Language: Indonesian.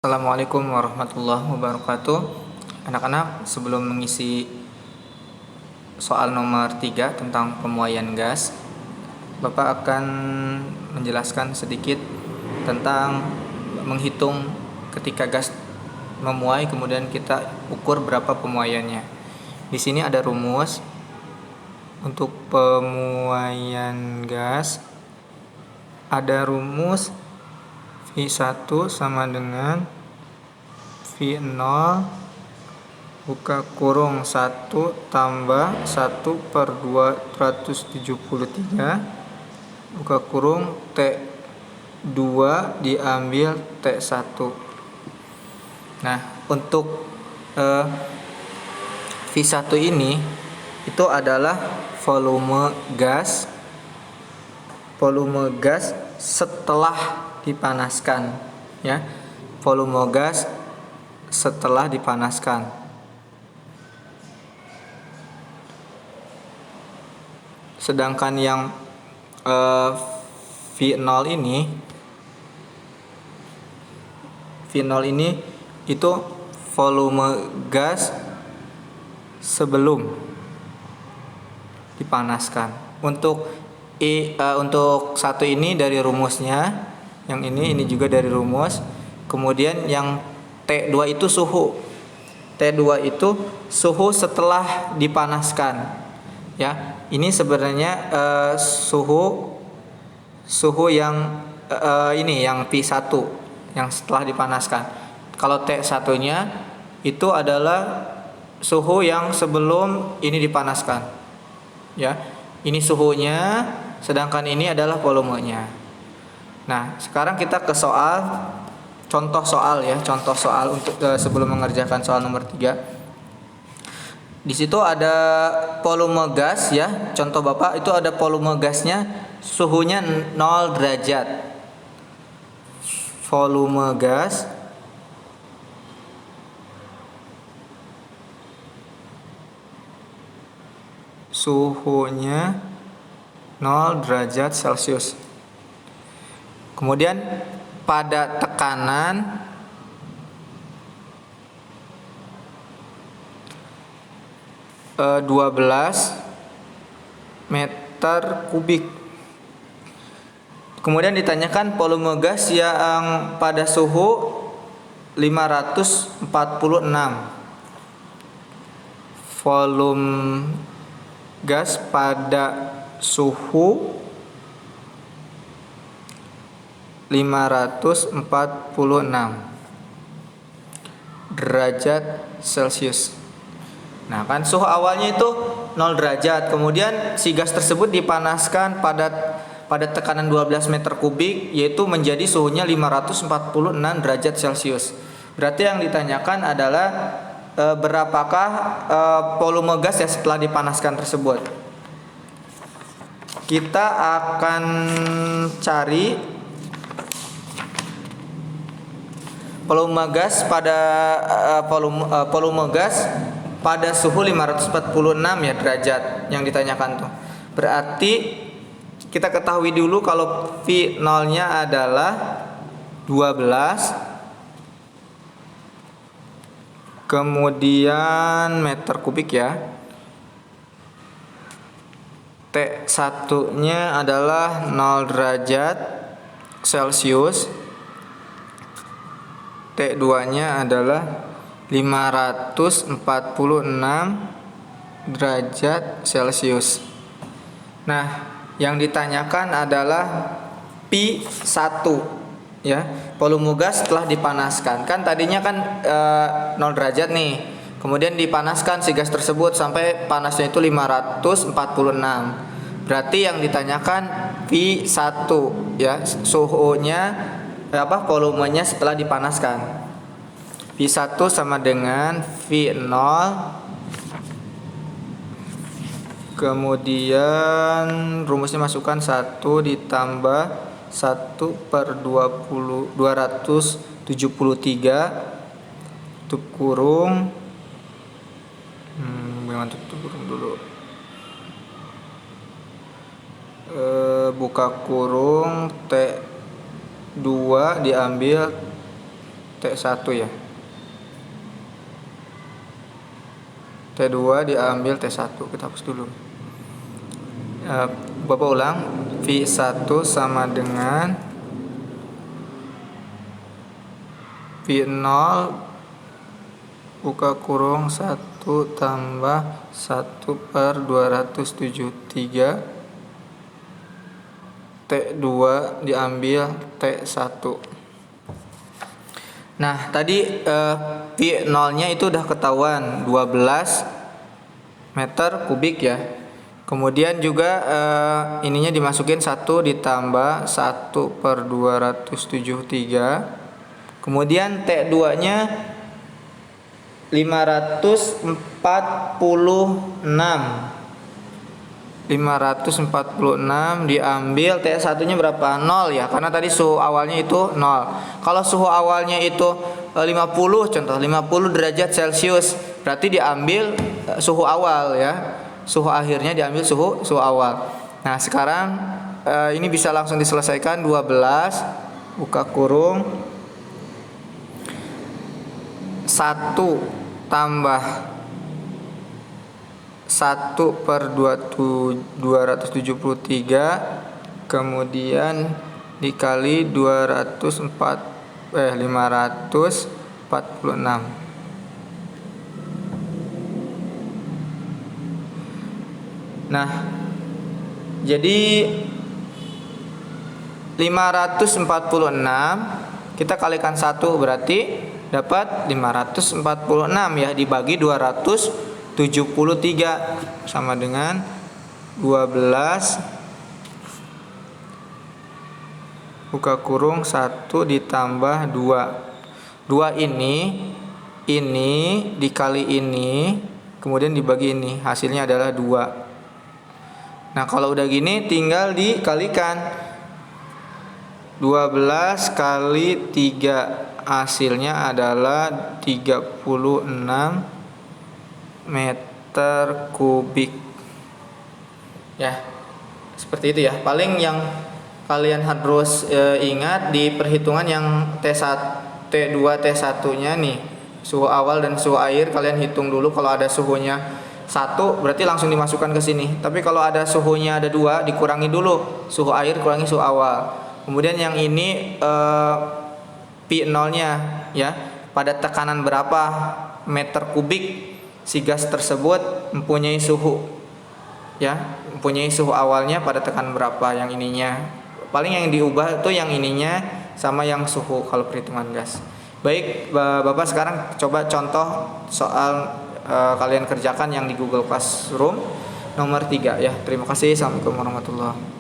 Assalamualaikum warahmatullahi wabarakatuh. Anak-anak, sebelum mengisi soal nomor 3 tentang pemuaian gas, Bapak akan menjelaskan sedikit tentang menghitung ketika gas memuai, kemudian kita ukur berapa pemuaiannya. Di sini ada rumus untuk pemuaian gas. Ada rumus V1 sama dengan V0 buka kurung 1 tambah 1/273 buka kurung T2 diambil T1. Nah, untuk V1 ini itu adalah volume gas setelah dipanaskan, ya. Volume gas setelah dipanaskan. Sedangkan yang V0 ini itu volume gas sebelum dipanaskan. Untuk satu ini dari rumusnya, yang ini juga dari rumus. Kemudian yang T2 itu suhu. T2 itu suhu setelah dipanaskan. Ya, ini sebenarnya suhu yang yang P1 yang setelah dipanaskan. Kalau T1-nya itu adalah suhu yang sebelum ini dipanaskan. Ya, ini suhunya, sedangkan ini adalah volumenya. Nah, sekarang kita ke contoh soal untuk sebelum mengerjakan soal nomor 3. Di situ ada volume gas, ya. Contoh Bapak itu ada volume gasnya, suhunya 0 derajat. Volume gas suhunya 0 derajat Celcius. Kemudian pada tekanan 12 meter kubik. Kemudian ditanyakan volume gas yang pada suhu 546. Volume gas pada suhu 546 derajat Celcius. Nah, kan suhu awalnya itu 0 derajat. Kemudian si gas tersebut dipanaskan pada tekanan 12 meter kubik, yaitu menjadi suhunya 546 derajat Celcius. Berarti yang ditanyakan adalah berapakah volume gas yang setelah dipanaskan tersebut. Kita akan cari volume gas pada suhu 546 ya derajat yang ditanyakan tuh. Berarti kita ketahui dulu kalau V0-nya adalah 12, kemudian meter kubik, ya. T1-nya adalah 0 derajat Celcius. T2-nya adalah 546 derajat Celcius. Nah, yang ditanyakan adalah P1, ya. Volume gas setelah dipanaskan. Kan tadinya kan 0 derajat nih. Kemudian dipanaskan si gas tersebut sampai panasnya itu 546. Berarti yang ditanyakan V1, ya, suhunya volumenya setelah dipanaskan. V1 sama dengan V0, kemudian rumusnya masukkan 1 ditambah 1/273 tutup kurung buka kurung T2 diambil T1 ya. T2 diambil T1. Kita hapus dulu. Bapak ulang. V1 sama dengan V0 buka kurung 1 tambah 1/273. T2 diambil T1. Nah, tadi V0-nya itu udah ketahuan 12 meter kubik ya. Kemudian juga ininya dimasukin 1 ditambah 1/273. Kemudian T2-nya 546 diambil T1-nya berapa? 0 ya, karena tadi suhu awalnya itu 0. Kalau suhu awalnya itu 50 contoh 50 derajat Celcius, berarti diambil suhu awal ya. Suhu akhirnya diambil suhu awal. Nah, sekarang ini bisa langsung diselesaikan. 12 buka kurung 1 tambah 1/273 kemudian dikali 546. Nah, jadi 546 kita kalikan 1 berarti dapat 546 ya, dibagi 273 sama dengan 12 buka kurung 1 ditambah 2. 2 ini dikali ini kemudian dibagi ini, hasilnya adalah 2. Nah, kalau udah gini tinggal dikalikan. 12 kali 3 hasilnya adalah 36 meter kubik. Ya, seperti itu ya. Paling yang kalian harus ingat di perhitungan yang T1, T2, T1-nya nih, suhu awal dan suhu air kalian hitung dulu. Kalau ada suhunya 1 berarti langsung dimasukkan ke sini. Tapi kalau ada suhunya ada 2, dikurangi dulu suhu air kurangi suhu awal. Kemudian yang ini P0-nya ya, pada tekanan berapa meter kubik si gas tersebut mempunyai suhu ya, mempunyai suhu awalnya pada tekanan berapa. Yang ininya paling yang diubah itu yang ininya sama yang suhu kalau perhitungan gas. Baik Bapak, sekarang coba contoh soal kalian kerjakan yang di Google Classroom nomor 3 ya. Terima kasih. Assalamualaikum warahmatullahi wabarakatuh.